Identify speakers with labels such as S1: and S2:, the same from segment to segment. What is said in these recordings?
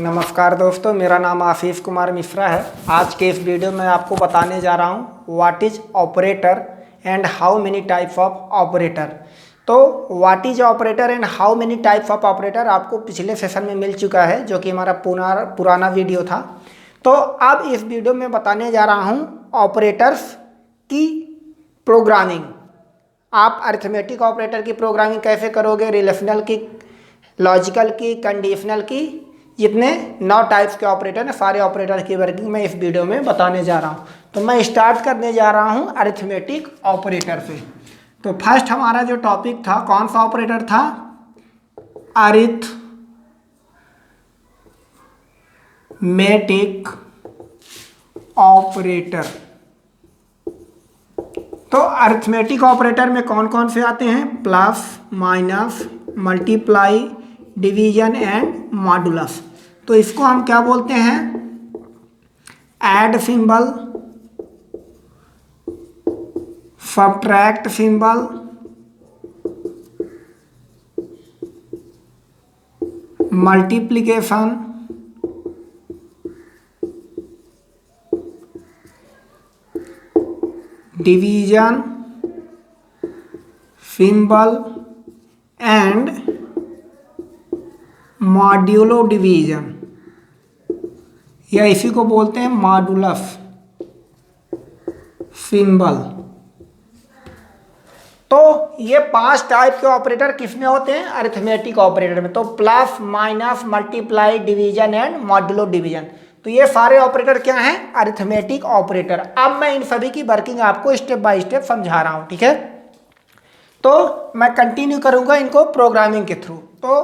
S1: नमस्कार दोस्तों, मेरा नाम आशीष कुमार मिश्रा है। आज के इस वीडियो में आपको बताने जा रहा हूँ what is operator and how many types of operator. तो what is operator and how many types of operator आपको पिछले सेशन में मिल चुका है, जो कि हमारा पुराना वीडियो था। तो अब इस वीडियो में बताने जा रहा हूँ ऑपरेटर्स की प्रोग्रामिंग। आप अरिथमेटिक ऑपरेटर की प्रोग्रामिंग कैसे करोगे, रिलेशनल की, लॉजिकल की, कंडीशनल की, जितने 9 टाइप्स के ऑपरेटर हैं, सारे ऑपरेटर की वर्किंग मैं इस वीडियो में बताने जा रहा हूं। तो मैं स्टार्ट करने जा रहा हूं अरिथमेटिक ऑपरेटर से। तो फर्स्ट हमारा जो टॉपिक था, कौन सा ऑपरेटर था? Arithmetic operator. तो अरिथमेटिक ऑपरेटर में कौन कौन से आते हैं? Plus, minus, multiply, division and modulus. तो इसको हम क्या बोलते हैं? Add symbol, subtract symbol, multiplication, division symbol and modulo division, या इसी को बोलते हैं मॉडुलस सिंबल। तो ये 5 टाइप के ऑपरेटर किसमें होते हैं? अरिथमेटिक ऑपरेटर में। तो plus, minus, multiply, division and modulo division. तो ये सारे ऑपरेटर क्या हैं? Arithmetic operator. अब मैं इन सभी की वर्किंग आपको स्टेप बाय स्टेप समझा रहा हूं, ठीक है? तो मैं कंटिन्यू करूंगा इनको प्रोग्रामिंग के थ्रू। तो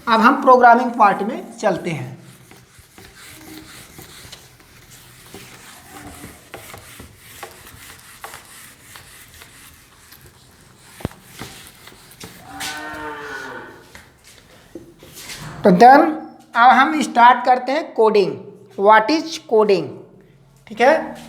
S1: अब हम प्रोग्रामिंग पार्ट में चलते हैं। तो देन अब हम स्टार्ट करते हैं कोडिंग। व्हाट इज कोडिंग, ठीक है?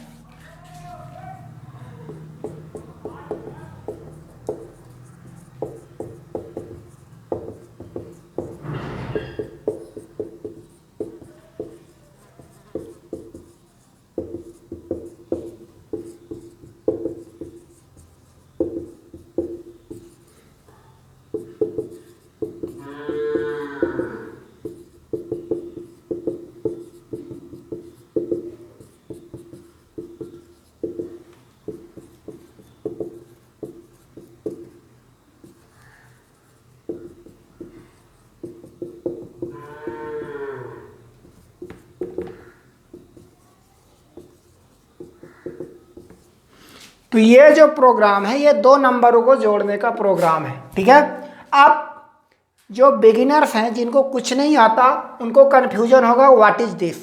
S1: तो ये जो प्रोग्राम है, ये 2 नंबरों को जोड़ने का प्रोग्राम है, ठीक है? अब जो बिगिनर्स हैं, जिनको कुछ नहीं आता, उनको कन्फ्यूजन होगा व्हाट इज दिस,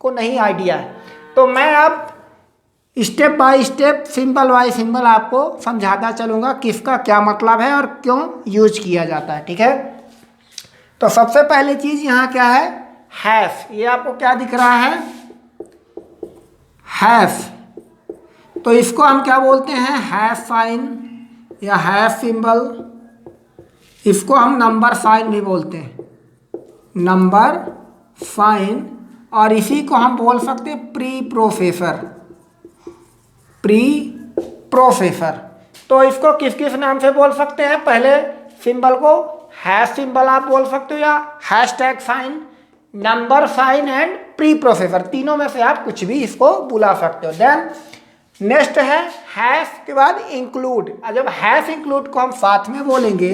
S1: को नहीं आइडिया है। तो मैं अब step by step, symbol bye symbol आपको समझाता चलूँगा किसका क्या मतलब है और क्यों यूज किया जाता है, ठीक है? तो सबसे पहली चीज़ यहाँ क्या है? हैश। ये आपको क्या दिख रहा है? हैश। तो इसको हम क्या बोलते हैं? हैश साइन या हैश सिंबल। इसको हम नंबर साइन भी बोलते हैं, नंबर साइन। और इसी को हम बोल सकते हैं प्री प्रोसेसर, प्री प्रोसेसर। तो इसको किस किस नाम से बोल सकते हैं? पहले सिंबल को हैश सिंबल आप बोल सकते हो, या hashtag sign, number sign and preprocessor. तीनों में से आप कुछ भी इसको बुला सकते हो। देन नेक्स्ट है हैश के बाद इंक्लूड। जब हैश इंक्लूड को हम साथ में बोलेंगे,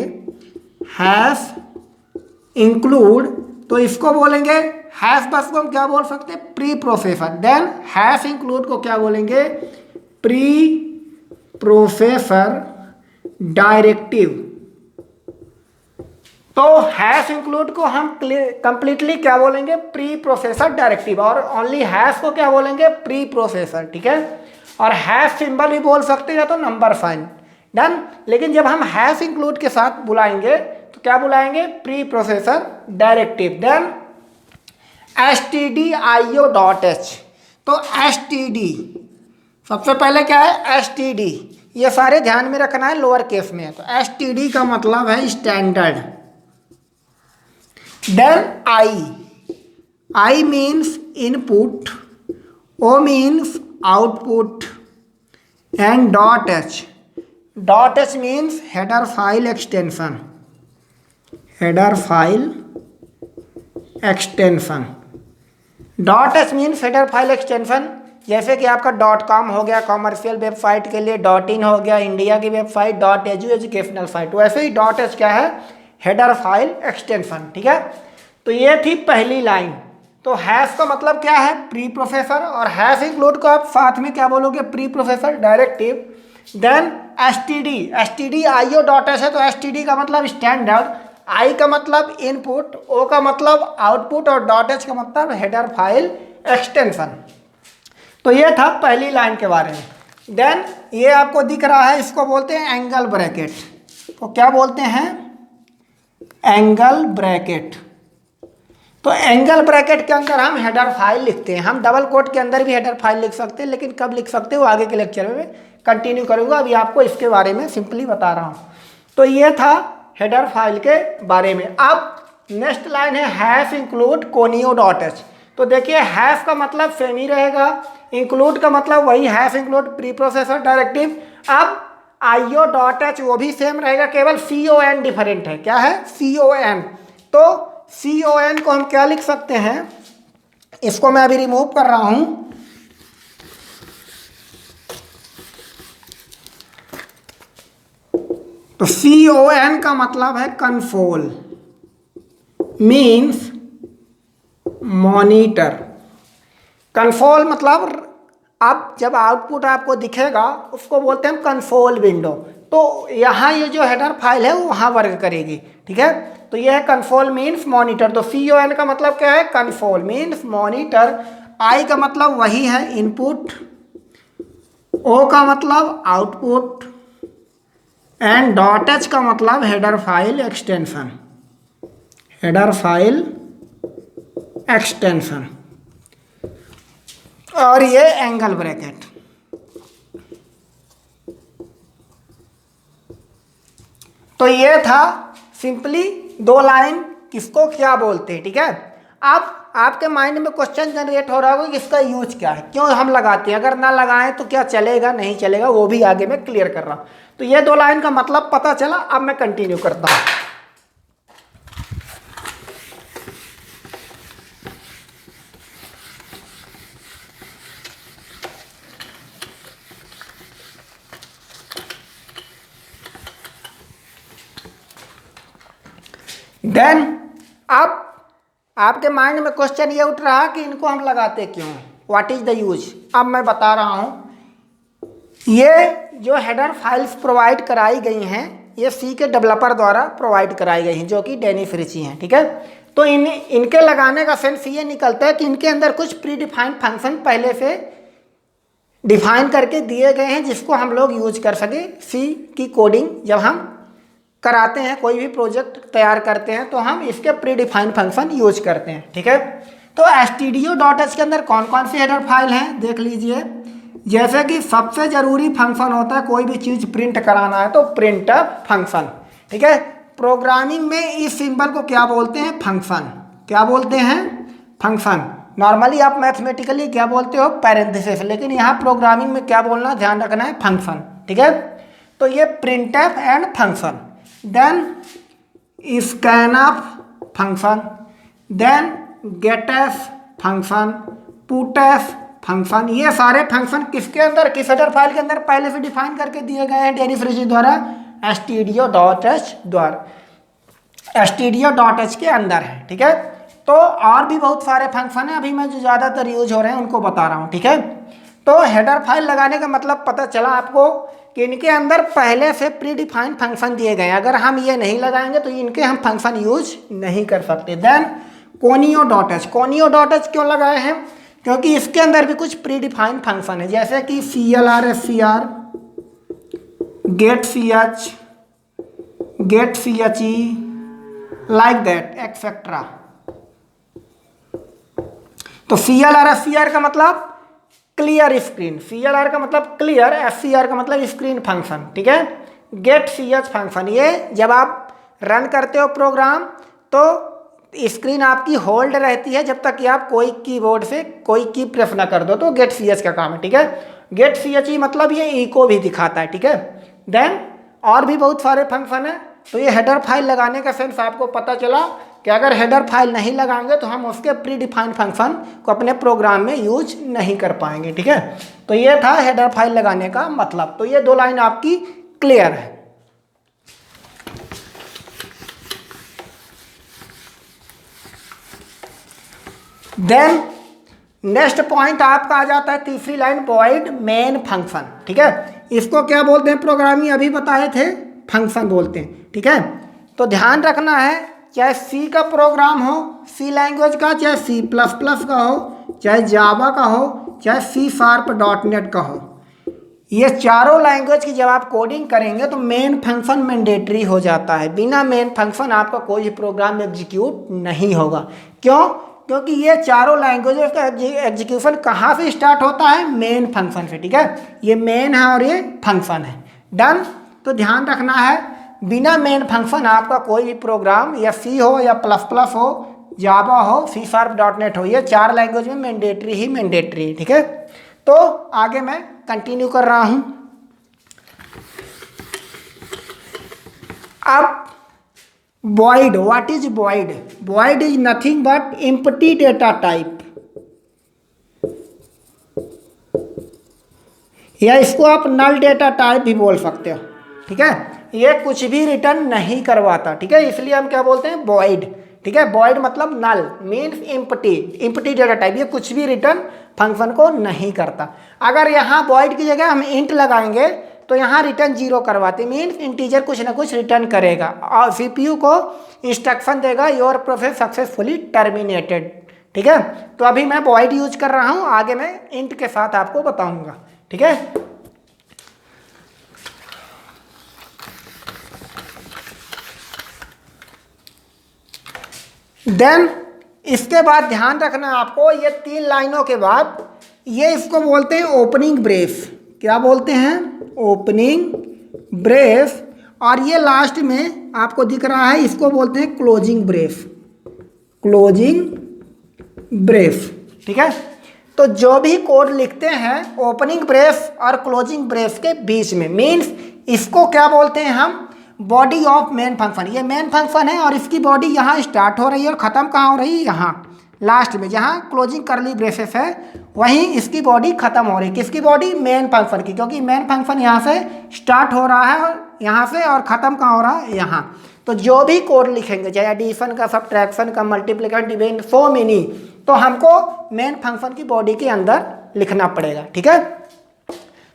S1: हैश इंक्लूड, तो इसको बोलेंगे हैश बस को हम क्या बोल सकते हैं? Preprocessor. Then hash include को क्या बोलेंगे? Preprocessor directive. तो हैश इंक्लूड को हम कंप्लीटली क्या बोलेंगे? Preprocessor directive. और ओनली हैश को क्या बोलेंगे? प्री प्रोसेसर, ठीक है? और हैश सिंबल भी बोल सकते हैं, या तो नंबर साइन। डन। लेकिन जब हम हैश इंक्लूड के साथ बुलाएंगे तो क्या बुलाएंगे? Preprocessor directive. Then stdio.h। तो std सबसे पहले क्या है? std। ये सारे ध्यान में रखना है, लोअर केस में है। तो std का मतलब है standard. Then I means input, O means output, and .h. .h means header file extension. Header file extension. .h means header file extension. जैसे कि आपका .com हो गया कॉमर्शियल वेबसाइट के लिए, .in हो गया इंडिया की वेबसाइट, .edu एजुकेशनल साइट, वैसे ही .h क्या है, हेडर फाइल एक्सटेंशन। ठीक है, तो ये थी पहली लाइन। तो हैश का मतलब क्या है, प्री प्रोसेसर, और हैश इंक्लूड को आप साथ में क्या बोलोगे, preprocessor directive. Then STD I O .h है, तो एसटीडी का मतलब स्टैंडर्ड, आई का मतलब इनपुट, ओ का मतलब आउटपुट, और .h का मतलब हेडर फाइल एक्सटेंशन। तो ये था पहली लाइन के बारे में। देन ये आपको दिख रहा है, इसको बोलते हैं एंगल ब्रैकेट। तो क्या बोलते हैं, एंगल ब्रैकेट। तो एंगल ब्रैकेट के अंदर हम हेडर फाइल लिखते हैं। हम डबल कोट के अंदर भी हेडर फाइल लिख सकते हैं, लेकिन कब लिख सकते हो आगे के लेक्चर में कंटिन्यू करूंगा, अभी आपको इसके बारे में सिंपली बता रहा हूँ। तो ये था हेडर फाइल के बारे में। अब नेक्स्ट लाइन है हैश इंक्लूड कोनियो .h। तो देखिए हैश का मतलब सेम ही रहेगा, इंक्लूड का मतलब वही hash include pre processor directive. अब आईओ .h वो भी सेम रहेगा, केवल CON डिफरेंट है। क्या है, CON। तो CON को हम क्या लिख सकते हैं, इसको मैं अभी रिमूव कर रहा हूं। तो CON का मतलब है कंसोल, मीन्स मॉनिटर। कंसोल मतलब अब जब आउटपुट आपको दिखेगा उसको बोलते हैं कंसोल विंडो। तो यहाँ ये जो हेडर फाइल है वो वहाँ वर्क करेगी। ठीक है, तो ये है कंसोल मीन्स मॉनिटर। तो CON का मतलब क्या है, कंसोल मीन्स मॉनिटर। आई का मतलब वही है इनपुट, ओ का मतलब आउटपुट, एंड .h का मतलब header file extension. Header file extension, और ये एंगल ब्रैकेट। तो ये था सिंपली 2 लाइन, किसको क्या बोलते हैं। ठीक है, अब आपके माइंड में क्वेश्चन जनरेट हो रहा होगा कि इसका यूज क्या है, क्यों हम लगाते हैं, अगर ना लगाएं तो क्या चलेगा नहीं चलेगा, वो भी आगे मैं क्लियर कर रहा हूं। तो ये 2 लाइन का मतलब पता चला। अब मैं कंटिन्यू करता हूं। देन अब आपके माइंड में क्वेश्चन ये उठ रहा है कि इनको हम लगाते क्यों, व्हाट इज द यूज। अब मैं बता रहा हूं, ये जो हेडर फाइल्स प्रोवाइड कराई गई हैं ये सी के डेवलपर द्वारा प्रोवाइड कराई गई हैं, जो कि डेनिस रिची हैं। ठीक है, तो इनके लगाने का सेंस ये निकलता है कि इनके अंदर कुछ प्री डिफाइंड फंक्शन पहले से डिफाइन करके दिए गए हैं, जिसको हम लोग यूज कर सके। सी की कोडिंग जब हम कराते हैं, कोई भी प्रोजेक्ट तैयार करते हैं, तो हम इसके प्री डिफाइंड फंक्शन यूज करते हैं। ठीक है, तो stdio.h के अंदर कौन कौन सी हेडर फाइल हैं देख लीजिए। जैसे कि सबसे जरूरी फंक्शन होता है कोई भी चीज़ प्रिंट कराना है तो प्रिंट फंक्शन। ठीक है, प्रोग्रामिंग में इस सिंबल को क्या बोलते हैं, फंक्शन। क्या बोलते हैं, फंक्शन। नॉर्मली आप मैथमेटिकली क्या बोलते हो, पैरेंथेसिस, लेकिन यहाँ प्रोग्रामिंग में क्या बोलना ध्यान रखना है, फंक्शन। ठीक है, तो ये printf and function, then scanf function, then getf function, putf function. ये सारे फंक्शन किसके अंदर, किस हेडर फाइल के अंदर पहले से डिफाइन करके दिए गए हैं डेनिस रिची द्वारा, stdio.h द्वारा, stdio.h के अंदर है। ठीक है, तो और भी बहुत सारे फंक्शन हैं, अभी मैं जो ज़्यादातर यूज हो रहे हैं उनको बता रहा हूँ। ठीक है, तो हेडर फाइल लगाने का मतलब पता चला आपको कि इनके अंदर पहले से प्री डिफाइंड फंक्शन दिए गए हैं। अगर हम ये नहीं लगाएंगे तो इनके हम फंक्शन यूज नहीं कर सकते। देन कोनियो.h, कोनियो.h क्यों लगाए हैं, क्योंकि इसके अंदर भी कुछ प्री डिफाइंड फंक्शन है, जैसे कि CLR SCR, get ch, like that etcetera. तो CLR SCR का मतलब क्लियर स्क्रीन, CLR का मतलब क्लियर, SCR का मतलब स्क्रीन फंक्शन। ठीक है, गेट ch फंक्शन, ये जब आप रन करते हो प्रोग्राम तो स्क्रीन आपकी होल्ड रहती है जब तक कि आप कोई कीबोर्ड से कोई की प्रेस ना कर दो, तो गेट सी एच का काम है। ठीक है, गेट सी एच ही मतलब ये इको भी दिखाता है। ठीक है, देन और भी बहुत सारे फंक्शन है। तो ये हेडर फाइल लगाने का सेंस आपको पता चला कि अगर हेडर फाइल नहीं लगाएंगे तो हम उसके प्री डिफाइंड फंक्शन को अपने प्रोग्राम में यूज नहीं कर पाएंगे। ठीक है, तो ये था हेडर फाइल लगाने का मतलब। तो ये 2 लाइन आपकी क्लियर है। देन नेक्स्ट पॉइंट आपका आ जाता है तीसरी लाइन, वॉइड मेन फंक्शन। ठीक है, इसको क्या बोलते हैं प्रोग्रामिंग अभी बताए थे, फंक्शन बोलते हैं। ठीक है, तो ध्यान रखना है चाहे सी का प्रोग्राम हो, सी लैंग्वेज का, चाहे सी प्लस प्लस का हो, चाहे जावा का हो, चाहे सी शार्प डॉट नेट का हो, ये चारों लैंग्वेज की जब आप कोडिंग करेंगे तो मेन फंक्शन मैंडेटरी हो जाता है। बिना मेन फंक्शन आपका कोई भी प्रोग्राम एग्जीक्यूट नहीं होगा। क्यों? क्योंकि ये चारों लैंग्वेज का एग्जीक्यूशन कहाँ से स्टार्ट होता है? मेन फंक्शन से। ठीक है, ये मेन है और ये फंक्शन है। डन। तो ध्यान रखना है बिना मेन फंक्शन आपका कोई भी प्रोग्राम, या सी हो या प्लस प्लस हो, जावा हो, सी शार्प डॉट नेट हो, ये 4 लैंग्वेज में मैंडेटरी ही मैंडेटरी है। ठीक है, तो आगे मैं कंटिन्यू कर रहा हूं। अब void, what is void? Void is nothing but empty data type, या इसको आप नल डेटा टाइप भी बोल सकते हो। ठीक है, ये कुछ भी रिटर्न नहीं करवाता। ठीक है, इसलिए हम क्या बोलते हैं? void। ठीक है, void मतलब null, means empty, empty data type, ये कुछ भी रिटर्न फंक्शन को नहीं करता। अगर यहाँ void की जगह हम इंट लगाएंगे तो यहाँ रिटर्न 0 करवाते, मीन्स इंटीजर कुछ ना कुछ रिटर्न करेगा और सीपीयू को इंस्ट्रक्शन देगा योर प्रोसेस सक्सेसफुली टर्मिनेटेड। ठीक है, तो अभी मैं void यूज कर रहा हूँ, आगे मैं इंट के साथ आपको बताऊंगा। ठीक है, देन इसके बाद ध्यान रखना आपको, ये 3 लाइनों के बाद ये इसको बोलते हैं ओपनिंग ब्रेस। क्या बोलते हैं? Opening brace. और ये लास्ट में आपको दिख रहा है, इसको बोलते हैं क्लोजिंग ब्रेस। Closing brace. ठीक है, तो जो भी कोड लिखते हैं ओपनिंग ब्रेस और क्लोजिंग ब्रेस के बीच में, मीन्स इसको क्या बोलते हैं हम? Body of main function. ये मेन फंक्शन है और इसकी बॉडी यहाँ स्टार्ट हो रही है और ख़त्म कहाँ हो रही है? यहाँ लास्ट में, जहाँ क्लोजिंग करली ब्रेसेस है वहीं इसकी बॉडी खत्म हो रही है। किसकी बॉडी? मेन फंक्शन की, क्योंकि मेन फंक्शन यहाँ से स्टार्ट हो रहा है और यहाँ से, और ख़त्म कहाँ हो रहा है? यहाँ। तो जो भी कोड लिखेंगे, चाहे एडिशन का, सब्ट्रैक्शन का, मल्टीप्लिकेशन, डिवीजन, सो मेनी, तो हमको मेन फंक्शन की बॉडी के अंदर लिखना पड़ेगा। ठीक है,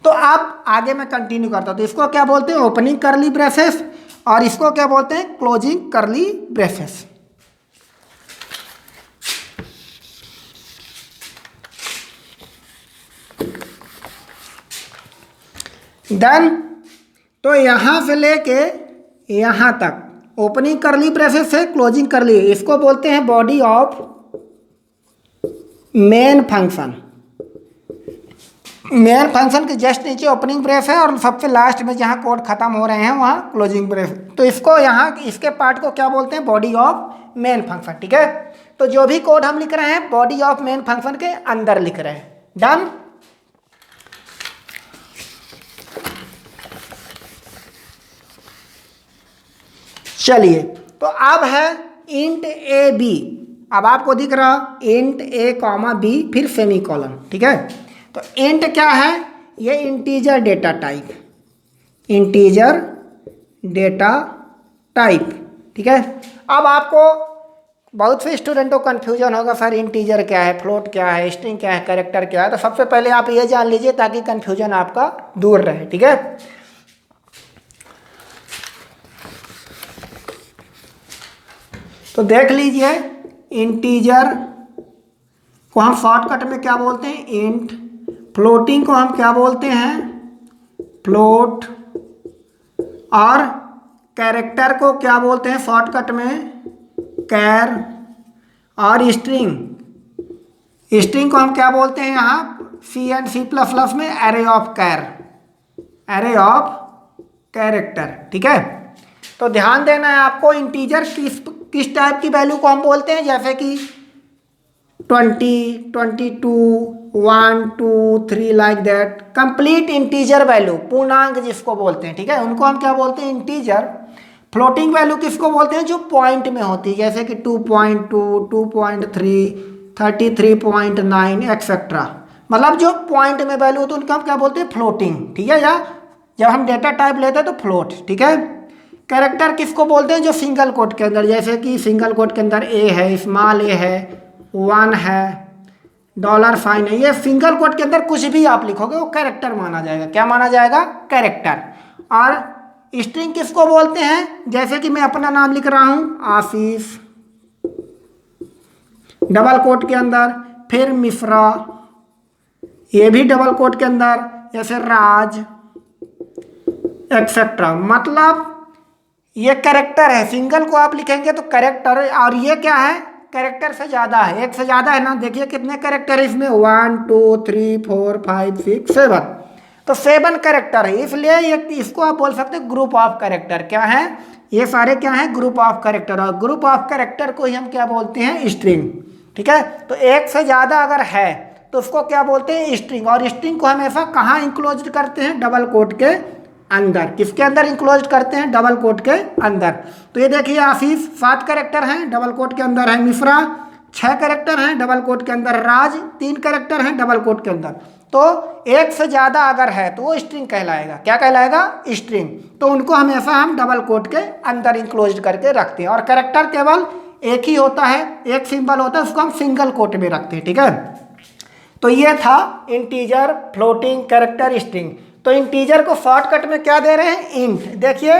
S1: तो आप आगे मैं कंटिन्यू करता हूँ। तो इसको क्या बोलते हैं? ओपनिंग करली ब्रेसेस, और इसको क्या बोलते हैं? क्लोजिंग करली ब्रेसेस। डन। तो यहाँ से लेके यहाँ तक ओपनिंग करली ब्रेसेस से क्लोजिंग करली, इसको बोलते हैं body of main function. Main function के जस्ट नीचे ओपनिंग ब्रेस है और सबसे लास्ट में जहाँ कोड खत्म हो रहे हैं वहाँ क्लोजिंग ब्रेस। तो इसको यहाँ इसके पार्ट को क्या बोलते हैं? Body of main function. ठीक है, तो जो भी कोड हम लिख रहे हैं बॉडी ऑफ मेन फंक्शन के अंदर लिख रहे हैं। डन। चलिए, तो अब है इंट ए बी। अब आपको दिख रहा इंट ए कॉमा बी फिर सेमीकोलन। ठीक है, तो इंट क्या है? ये integer data type, integer data type. ठीक है, अब आपको बहुत से स्टूडेंटों को कन्फ्यूजन होगा, सर इंटीजर क्या है, फ्लोट क्या है, स्ट्रिंग क्या है, कैरेक्टर क्या है। तो सबसे पहले आप ये जान लीजिए ताकि कन्फ्यूजन आपका दूर रहे। ठीक है, तो देख लीजिए, इंटीजर को हम शॉर्टकट में क्या बोलते हैं? इंट। फ्लोटिंग को हम क्या बोलते हैं? फ्लोट। और कैरेक्टर को क्या बोलते हैं शॉर्टकट में? कैर। और स्ट्रिंग, स्ट्रिंग को हम क्या बोलते हैं यहाँ C and C plus plus में? Array of char, array of character. ठीक है, तो ध्यान देना है आपको, इंटीजर किस टाइप की वैल्यू को हम बोलते हैं, जैसे कि 20, 22, 1, 2, 3 like that. Complete integer value, पूर्णांक जिसको बोलते हैं, ठीक है, उनको हम क्या बोलते हैं, इंटीजर। फ्लोटिंग वैल्यू किसको बोलते हैं, जो पॉइंट में होती है, जैसे कि 2.2, 2.3, 33.9 एक्सेट्रा। मतलब जो पॉइंट में वैल्यू होती है उनको हम क्या बोलते हैं, फ्लोटिंग, ठीक है। या जब हम डेटा टाइप लेते हैं तो फ्लोट, ठीक है। कैरेक्टर किसको बोलते हैं, जो सिंगल कोट के अंदर, जैसे कि सिंगल कोट के अंदर ए है, स्मॉल ए है, 1 है, $साइन है, ये सिंगल कोट के अंदर कुछ भी आप लिखोगे वो कैरेक्टर माना जाएगा। क्या माना जाएगा, कैरेक्टर। और स्ट्रिंग किसको बोलते हैं, जैसे कि मैं अपना नाम लिख रहा हूं आशीष, डबल कोट के अंदर, फिर मिश्रा, ये भी डबल कोट के अंदर, जैसे राज एक्सेट्रा। मतलब ये कैरेक्टर है, सिंगल को आप लिखेंगे तो कैरेक्टर, और ये क्या है, कैरेक्टर से ज़्यादा है, एक से ज़्यादा है ना। देखिए कितने कैरेक्टर है इसमें, 1, 2, 3, 4, 5, 6, 7, तो 7 कैरेक्टर है, इसलिए ये इसको आप बोल सकते हैं ग्रुप ऑफ कैरेक्टर। क्या है, ये सारे क्या है, ग्रुप ऑफ कैरेक्टर। और ग्रुप ऑफ कैरेक्टर को ही हम क्या बोलते हैं, स्ट्रिंग, ठीक है। तो एक से ज़्यादा अगर है तो उसको क्या बोलते हैं, स्ट्रिंग। और स्ट्रिंग को हमेशा कहाँ इंक्लोज करते हैं, डबल कोट के अंदर। किसके अंदर इंक्लोज करते हैं, डबल कोट के अंदर। तो ये देखिए आशीष 7 कैरेक्टर हैं, डबल कोट के अंदर है। मिश्रा 6 कैरेक्टर हैं, डबल कोट के अंदर। राज 3 कैरेक्टर हैं, डबल कोट के अंदर। तो एक से ज़्यादा अगर है तो वो स्ट्रिंग कहलाएगा। क्या कहलाएगा, स्ट्रिंग। तो उनको हमेशा हम डबल कोट के अंदर इंक्लोज करके रखते हैं। और कैरेक्टर केवल एक ही होता है, एक सिंबल होता है, उसको हम सिंगल कोट में रखते हैं, ठीक है। तो ये था इंटीजर, फ्लोटिंग, कैरेक्टर, स्ट्रिंग। तो इंटीजर को शॉर्टकट में क्या दे रहे हैं, इंट। देखिए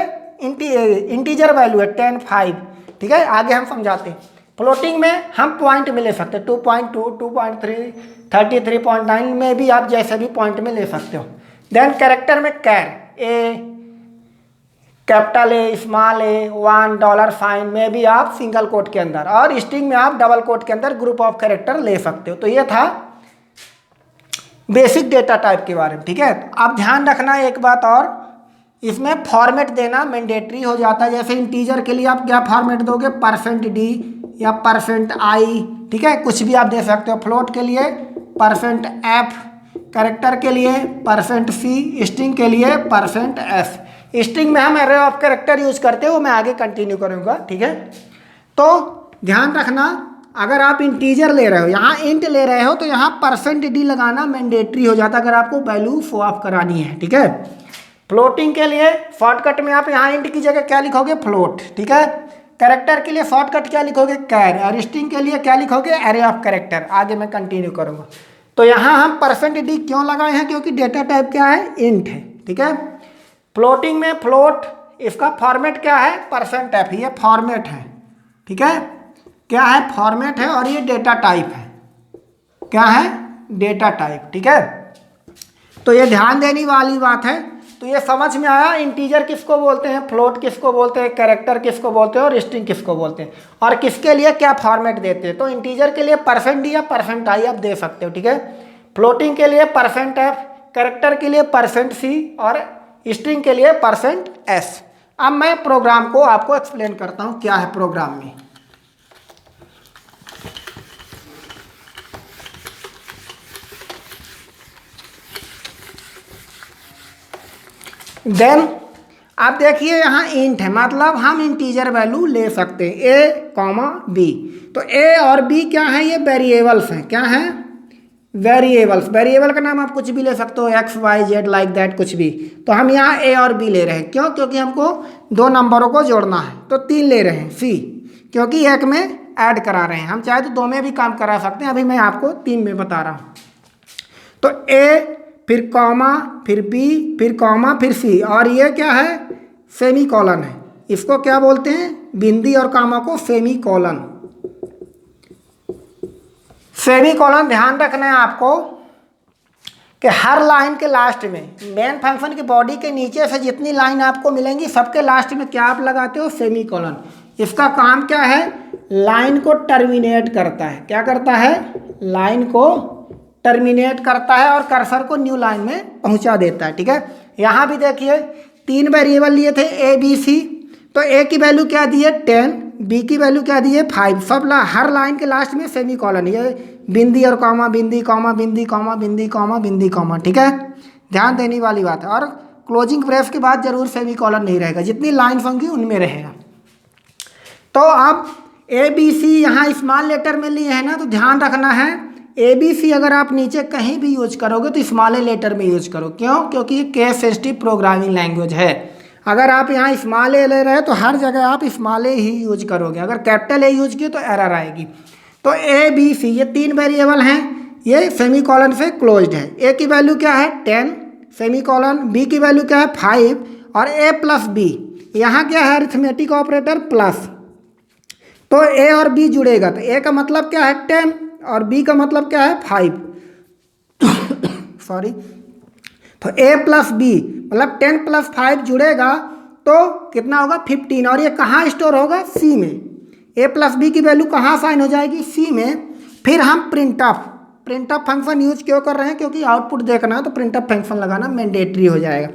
S1: इंटीजर वैल्यू है 10, 5, ठीक है। आगे हम समझाते हैं। फ्लोटिंग में हम पॉइंट में ले सकते हैं, 2.2, 2.3, 33.9 में भी आप जैसे भी पॉइंट में ले सकते हो। देन कैरेक्टर में char, A, capital A, small A, 1, $साइन में भी आप सिंगल कोट के अंदर, और स्ट्रिंग में आप डबल कोट के अंदर ग्रुप ऑफ कैरेक्टर ले सकते हो। तो ये था बेसिक डेटा टाइप के बारे में, ठीक है। अब ध्यान रखना एक बात और, इसमें फॉर्मेट देना मैंडेटरी हो जाता है। जैसे इंटीजर के लिए आप क्या फॉर्मेट दोगे, %d या %i, ठीक है, कुछ भी आप दे सकते हो। फ्लोट के लिए %f, कैरेक्टर के लिए %c, स्ट्रिंग के लिए %s। स्ट्रिंग में हम एरे ऑफ कैरेक्टर यूज करते हैं, वो मैं आगे कंटिन्यू करूँगा, ठीक है। तो ध्यान रखना, अगर आप इंटीजर ले रहे हो, यहाँ इंट ले रहे हो, तो यहाँ %d लगाना मैंडेटरी हो जाता है अगर आपको वैल्यू शो ऑफ करानी है, ठीक है। फ्लोटिंग के लिए शॉर्टकट में आप यहाँ इंट की जगह क्या लिखोगे, फ्लोट, ठीक है। कैरेक्टर के लिए शॉर्टकट क्या लिखोगे, कैर। और स्ट्रिंग के लिए क्या लिखोगे, एरे ऑफ कैरेक्टर। आगे मैं कंटिन्यू करूँगा। तो यहाँ हम %d क्यों लगाए हैं, क्योंकि डेटा टाइप क्या है, इंट है, ठीक है। फ्लोटिंग में फ्लोट, इसका फॉर्मेट क्या है, %f, ये फॉर्मेट है, ठीक है। क्या है, फॉर्मेट है। और ये डेटा टाइप है, क्या है, डेटा टाइप, ठीक है। तो ये ध्यान देने वाली बात है। तो ये समझ में आया, इंटीजर किसको बोलते हैं, फ्लोट किसको बोलते हैं, कैरेक्टर किसको बोलते हैं, और स्ट्रिंग किसको बोलते हैं, और किसके लिए क्या फॉर्मेट देते हैं। तो इंटीजर के लिए %d या %i आप दे सकते हो, ठीक है। फ्लोटिंग के लिए %f, कैरेक्टर के लिए %c, और स्ट्रिंग के लिए %s। अब मैं प्रोग्राम को आपको एक्सप्लेन करता हूँ क्या है प्रोग्राम में। देन आप देखिए यहाँ इंट है, मतलब हम इंटीजर वैल्यू ले सकते हैं, a, b। तो a और b क्या है, ये वेरिएबल्स हैं। क्या है, वेरिएबल्स। वेरिएबल का नाम आप कुछ भी ले सकते हो, x, y, z, like that, कुछ भी। तो हम यहाँ a और b ले रहे हैं, क्यों, क्योंकि हमको 2 नंबरों को जोड़ना है। तो 3 ले रहे हैं, c, क्योंकि 1 में ऐड करा रहे हैं। हम चाहे तो 2 में भी काम करा सकते हैं, अभी मैं आपको 3 में बता रहा हूँ। तो a, फिर कॉमा, फिर b, फिर कॉमा, फिर c, और ये क्या है, सेमी कॉलन है। इसको क्या बोलते हैं, बिंदी और कॉमा को सेमी कॉलन। सेमी कॉलन ध्यान रखना है आपको कि हर लाइन के लास्ट में, मेन फंक्शन की बॉडी के नीचे से जितनी लाइन आपको मिलेंगी सबके लास्ट में क्या आप लगाते हो, सेमी कॉलन। इसका काम क्या है, लाइन को टर्मिनेट करता है। क्या करता है, लाइन को टर्मिनेट करता है और कर्सर को न्यू लाइन में पहुंचा देता है, ठीक है। यहाँ भी देखिए 3 वेरिएबल लिए थे a, b, c। तो a की वैल्यू क्या दी है, 10, बी की वैल्यू क्या दी है 5। सब हर लाइन के लास्ट में सेमी कॉलन, ये बिंदी और कॉमा, बिंदी कॉमा, बिंदी कॉमा, बिंदी कॉमा, बिंदी कॉमा, ठीक है, ध्यान देने वाली बात है। और क्लोजिंग ब्रेस के बाद जरूर सेमी कॉलन नहीं रहेगा, जितनी लाइन्स होंगी उनमें रहेगा। तो अब ए बी सी यहाँ स्मॉल लेटर में लिए है ना, तो ध्यान रखना है ए बी सी अगर आप नीचे कहीं भी यूज करोगे तो स्मॉल लेटर में यूज करो। क्यों? क्योंकि ये केस सेंसिटिव प्रोग्रामिंग लैंग्वेज है। अगर आप यहाँ स्मॉल ए ले रहे हैं तो हर जगह आप स्मॉल ए ही यूज करोगे, अगर कैपिटल ए यूज किए तो एरर आएगी। तो ए बी सी ये 3 वेरिएबल हैं, ये सेमी कॉलन से क्लोज्ड है। ए की वैल्यू क्या है 10 सेमी कॉलन, बी की वैल्यू क्या है 5 और ए प्लस बी, यहाँ क्या है अरिथमेटिक ऑपरेटर प्लस, तो ए और बी जुड़ेगा तो ए का मतलब क्या है 10 और बी का मतलब क्या है 5 सॉरी, तो ए प्लस बी मतलब 10 प्लस 5 जुड़ेगा तो कितना होगा 15। और ये कहाँ स्टोर होगा सी में। ए प्लस बी की वैल्यू कहाँ साइन हो जाएगी सी में। फिर हम प्रिंटअप फंक्शन यूज क्यों कर रहे हैं? क्योंकि आउटपुट देखना है तो प्रिंटअप फंक्शन लगाना मैंडेटरी हो जाएगा।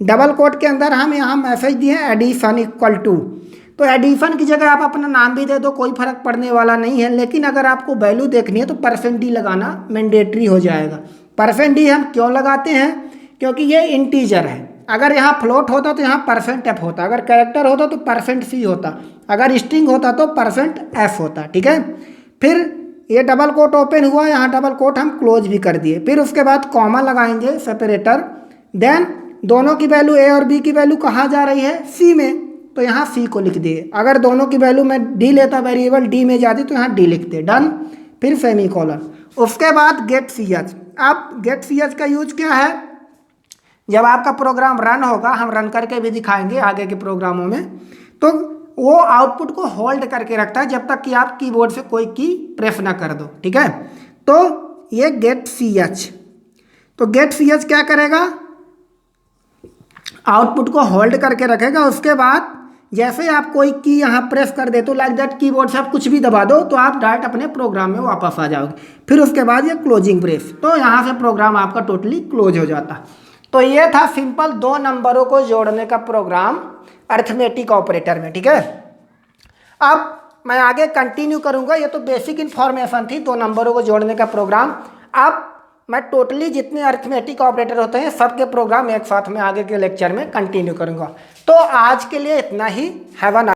S1: डबल कोट के अंदर हम यहाँ मैसेज दिए एडिशन इक्वल टू, तो एडिशन की जगह आप अपना नाम भी दे दो, कोई फर्क पड़ने वाला नहीं है। लेकिन अगर आपको वैल्यू देखनी है तो %d लगाना मैंडेटरी हो जाएगा। %d हम क्यों लगाते हैं? क्योंकि ये इंटीजर है। अगर यहाँ फ्लोट होता तो यहाँ %f होता, अगर कैरेक्टर होता तो %c होता, अगर स्ट्रिंग होता तो %f होता, ठीक है। फिर ये डबल कोट ओपन हुआ, यहाँ डबल कोट हम क्लोज भी कर दिए। फिर उसके बाद कॉमा लगाएंगे सेपरेटर, देन दोनों की वैल्यू ए और बी की वैल्यू कहाँ जा रही है सी में, तो यहाँ सी को लिख दिए। अगर दोनों की वैल्यू मैं डी लेता वेरिएबल डी में जाती तो यहाँ डी लिखते, डन। फिर सेमी कॉलन, उसके बाद गेट सी एच। अब गेट सी एच का यूज क्या है? जब आपका प्रोग्राम रन होगा, हम रन करके भी दिखाएंगे आगे के प्रोग्रामों में, तो वो आउटपुट को होल्ड करके रखता है जब तक कि आप कीबोर्ड से कोई की प्रेस ना कर दो, ठीक है। तो ये गेट सी एच, तो गेट सी एच क्या करेगा? आउटपुट को होल्ड करके रखेगा। उसके बाद जैसे आप कोई की यहाँ प्रेस कर दे तो लाइक दैट कीबोर्ड से आप कुछ भी दबा दो तो आप डायरेक्ट अपने प्रोग्राम में वापस आ जाओगे। फिर उसके बाद ये क्लोजिंग ब्रेस, तो यहाँ से प्रोग्राम आपका टोटली क्लोज हो जाता। तो ये था सिंपल 2 नंबरों को जोड़ने का प्रोग्राम अरिथमेटिक ऑपरेटर में, ठीक है। अब मैं आगे कंटिन्यू करूँगा, ये तो बेसिक इन्फॉर्मेशन थी 2 नंबरों को जोड़ने का प्रोग्राम। अब मैं टोटली जितने अरिथमेटिक ऑपरेटर होते हैं सबके प्रोग्राम एक साथ में आगे के लेक्चर में कंटिन्यू करूँगा। तो आज के लिए इतना ही। Have a